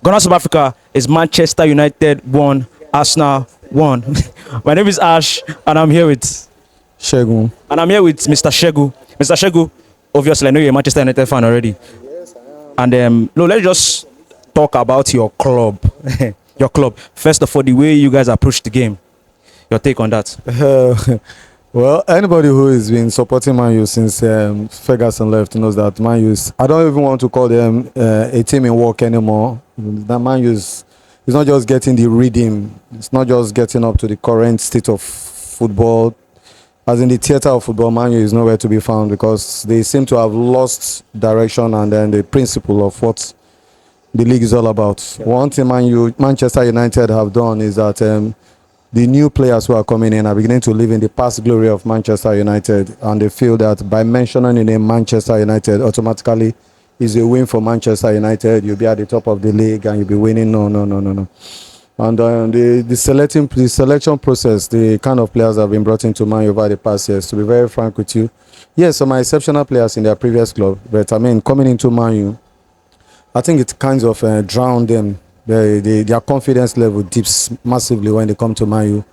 Ghana, South Africa is Manchester United 1, Arsenal 1. My name is Ash, and I'm here with Shegun. Mr. Shegu. Mr. Shegu, obviously, I know you're a Manchester United fan already. And no, let's just talk about your club. Your club. First of all, the way you guys approach the game. Your take on that? Well, anybody who has been supporting Man U since Ferguson left knows that Man U is, I don't even want to call them a team in work anymore. That Man U is not just getting the rhythm. It's not just getting up to the current state of football. As in the theatre of football, Man U is nowhere to be found because they seem to have lost direction and then the principle of what the league is all about. Yeah. One thing Manchester United have done is that the new players who are coming in are beginning to live in the past glory of Manchester United, and they feel that by mentioning the name Manchester United automatically is a win for Manchester United. You'll be at the top of the league and you'll be winning. No. And the selection process, the kind of players that have been brought into Man U over the past years, to be very frank with you, yes, some are exceptional players in their previous club, but I mean, coming into Man U, I think it kind of drowned them. Their confidence level dips massively when they come to Man U.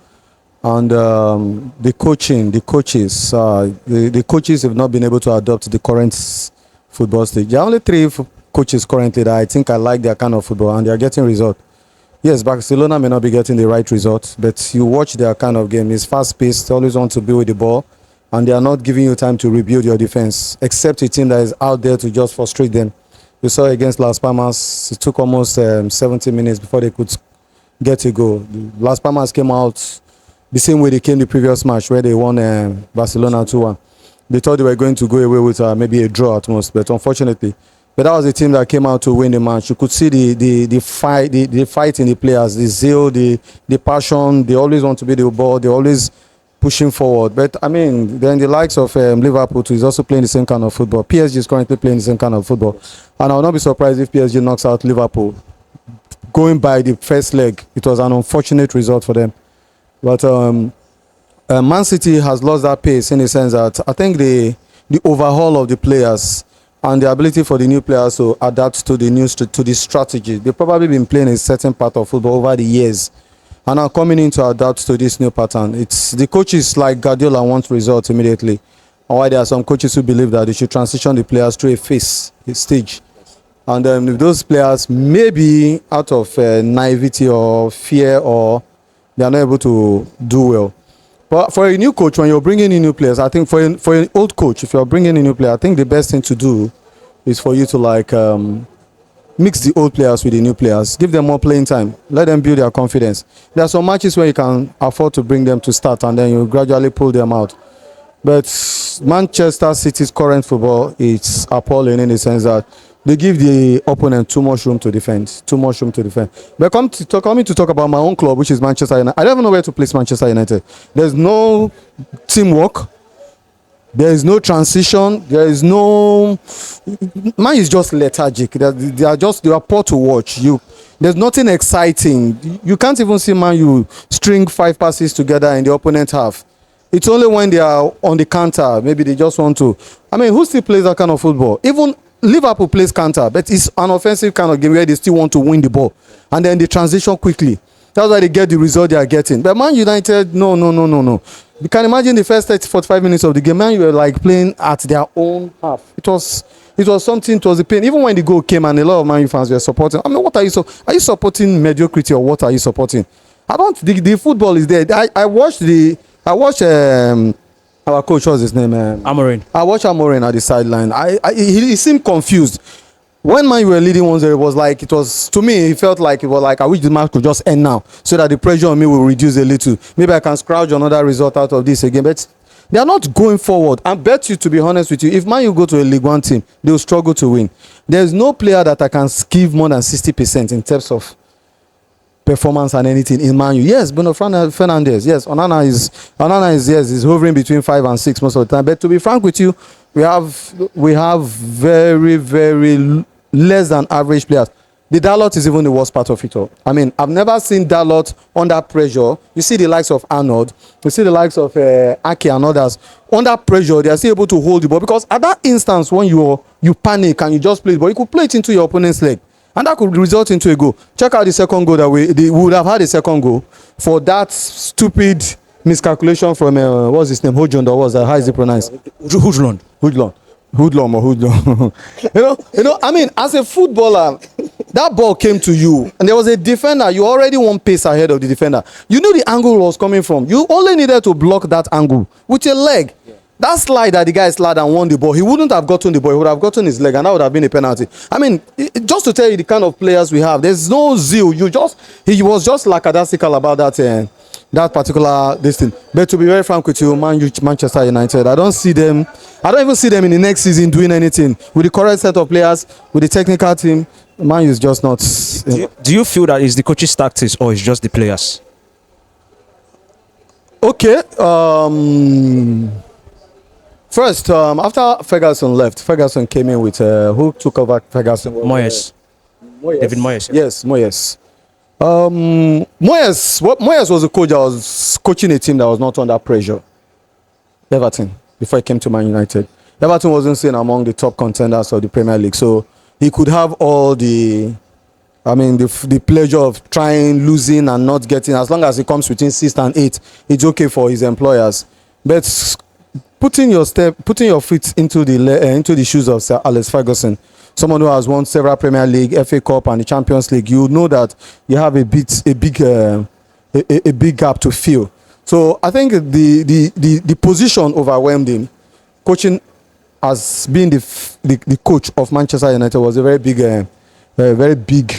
And the coaches have not been able to adopt the current football stage. There are only three coaches currently that I think I like their kind of football, and they are getting results. Yes, Barcelona may not be getting the right result, but you watch their kind of game. It's fast-paced, they always want to be with the ball, and they are not giving you time to rebuild your defense, except a team that is out there to just frustrate them. We saw against Las Palmas, it took almost 70 minutes before they could get a goal. Las Palmas came out the same way they came the previous match, where they won Barcelona 2-1. They thought they were going to go away with maybe a draw at most, but unfortunately, that was the team that came out to win the match. You could see the fight in the players, the zeal, the passion. They always want to be the ball. They're always pushing forward. But I mean, then the likes of Liverpool too is also playing the same kind of football. PSG is currently playing the same kind of football, and I will not be surprised if PSG knocks out Liverpool. Going by the first leg, it was an unfortunate result for them. But Man City has lost that pace in the sense that I think the overhaul of the players and the ability for the new players to adapt to the strategy. They've probably been playing a certain part of football over the years, and are coming in to adapt to this new pattern. It's the coaches like Guardiola want results immediately, and why there are some coaches who believe that they should transition the players through a stage. And if those players, maybe out of naivety or fear, or they are not able to do well. But for a new coach, when you're bringing in new players, I think for an old coach, if you're bringing in a new player, I think the best thing to do is for you to mix the old players with the new players, give them more playing time, let them build their confidence. There are some matches where you can afford to bring them to start and then you gradually pull them out. But Manchester City's current football is appalling in the sense that they give the opponent too much room to defend. But coming to talk about my own club, which is Manchester United, I don't even know where to place Manchester United. There's no teamwork. There is no transition. There is no. Man is just lethargic. They are poor to watch. There's nothing exciting. You can't even see Man U string 5 passes together in the opponent half. It's only when they are on the counter, maybe they just want to. I mean, who still plays that kind of football? Even Liverpool plays counter, but it's an offensive kind of game where they still want to win the ball, and then they transition quickly. That's why they get the result they are getting. But Man United, no. You can imagine the first 45 minutes of the game, Man, you were like playing at their own half. It was something. It was a pain. Even when the goal came, and a lot of Man U fans were supporting. I mean, what are you are you supporting mediocrity, or what are you supporting? I don't. The football is there. I watched our coach, what's his name? Amorim. I watched Amorim at the sideline. He seemed confused. When Man U were leading 1-0, to me, it felt like I wish the match could just end now so that the pressure on me will reduce a little. Maybe I can scrounge another result out of this again. But they are not going forward. I bet you, to be honest with you, if Man U go to a League One team, they will struggle to win. There's no player that I can give more than 60% in terms of performance and anything in Man U. Yes, Bruno Fernandes. Yes, Onana is hovering between 5 and 6 most of the time. But to be frank with you, we have very, very less than average players. The Dalot is even the worst part of it all. I mean, I've never seen Dalot under pressure. You see the likes of Arnold, you see the likes of Ake and others. Under pressure, they are still able to hold the ball, because at that instance when you panic and you just play the ball, you could play it into your opponent's leg. and that could result into a goal. Check out the second goal that we would have had a second goal for that stupid miscalculation from what's his name, Hojund, or was that, how is it pronounced? Hoodlund. Hoodlum or Hoodlum. you know. I mean, as a footballer, that ball came to you, and there was a defender. You already one pace ahead of the defender. You knew the angle was coming from. You only needed to block that angle with your leg. Yeah. That slide that the guy slid and won the ball, he wouldn't have gotten the ball. He would have gotten his leg, and that would have been a penalty. I mean, just to tell you the kind of players we have, there's no zeal. He was just lackadaisical about that. That particular this thing. But to be very frank with you, Manchester United, I don't even see them in the next season doing anything with the correct set of players, with the technical team. Man U is just not. Do you feel that it's the coach's tactics or it's just the players? Okay. First, after Ferguson left, Ferguson came in with who took over Ferguson? Moyes. David Moyes. Yes, Moyes. Moyes was a coach that was coaching a team that was not under pressure. Everton, before he came to Man United. Everton wasn't seen among the top contenders of the Premier League, so he could have all the pleasure of trying, losing, and not getting. As long as it comes between 6 and 8, it's okay for his employers. But putting your feet into the shoes of Sir Alex Ferguson, someone who has won several Premier League, FA Cup, and the Champions League, you know that you have a big gap to fill. So I think the position overwhelmed him. Coaching as being the coach of Manchester United was a very big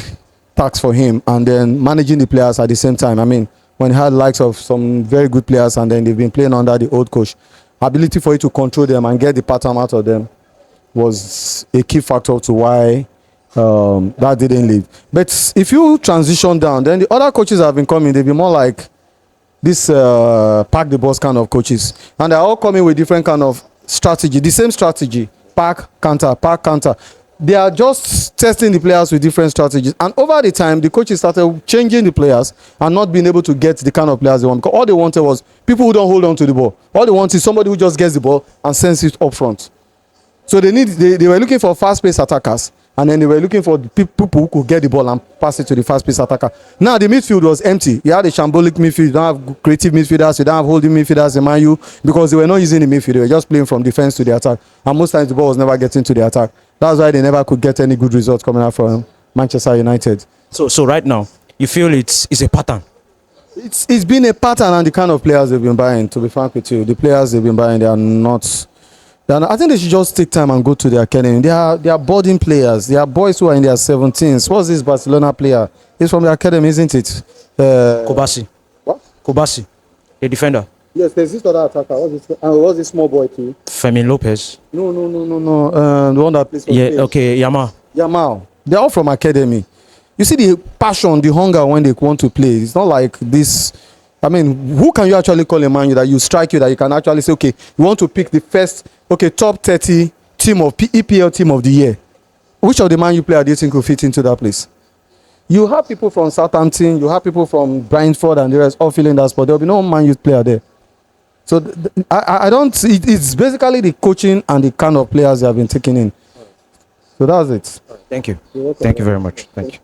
task for him, and then managing the players at the same time. I mean, when he had likes of some very good players, and then they've been playing under the old coach, ability for you to control them and get the pattern out of them was a key factor to why that didn't leave. But if you transition down, then the other coaches have been coming. They've been more like this pack the boss kind of coaches, and they're all coming with different kind of strategy. The same strategy: pack, counter. They are just testing the players with different strategies, and over the time, the coaches started changing the players and not being able to get the kind of players they want, because all they wanted was people who don't hold on to the ball. All they want is somebody who just gets the ball and sends it up front. So they were looking for fast-paced attackers, and then they were looking for people who could get the ball and pass it to the fast-paced attacker. Now the midfield was empty. You had a shambolic midfield. You don't have creative midfielders. You don't have holding midfielders in Man U, because they were not using the midfield. They were just playing from defense to the attack, and most times the ball was never getting to the attack. That's why they never could get any good results coming out from Manchester United. So right now, you feel it's a pattern? It's been a pattern, and the kind of players they've been buying, to be frank with you, the players they've been buying, they are not. I think they should just take time and go to the academy. They are boarding players. They are boys who are in their 17s. What's this Barcelona player? He's from the academy, isn't it? Kobasi. What? Kobasi, the defender. Yes, there's this other attacker. What's this small boy too? Femi Lopez. No. The one that plays for Yamal. They're all from academy. You see the passion, the hunger when they want to play. It's not like this. I mean, who can you actually call a man that you strike you that you can actually say, okay, you want to pick the first, top 30 team of EPL team of the year? Which of the Man U player do you think will fit into that place? You have people from Southampton, you have people from Brentford and the rest all filling that spot. There will be no Man U player there. So I don't. It's basically the coaching and the kind of players they have been taking in. So that's it. Thank you. Thank you very much. Thank you.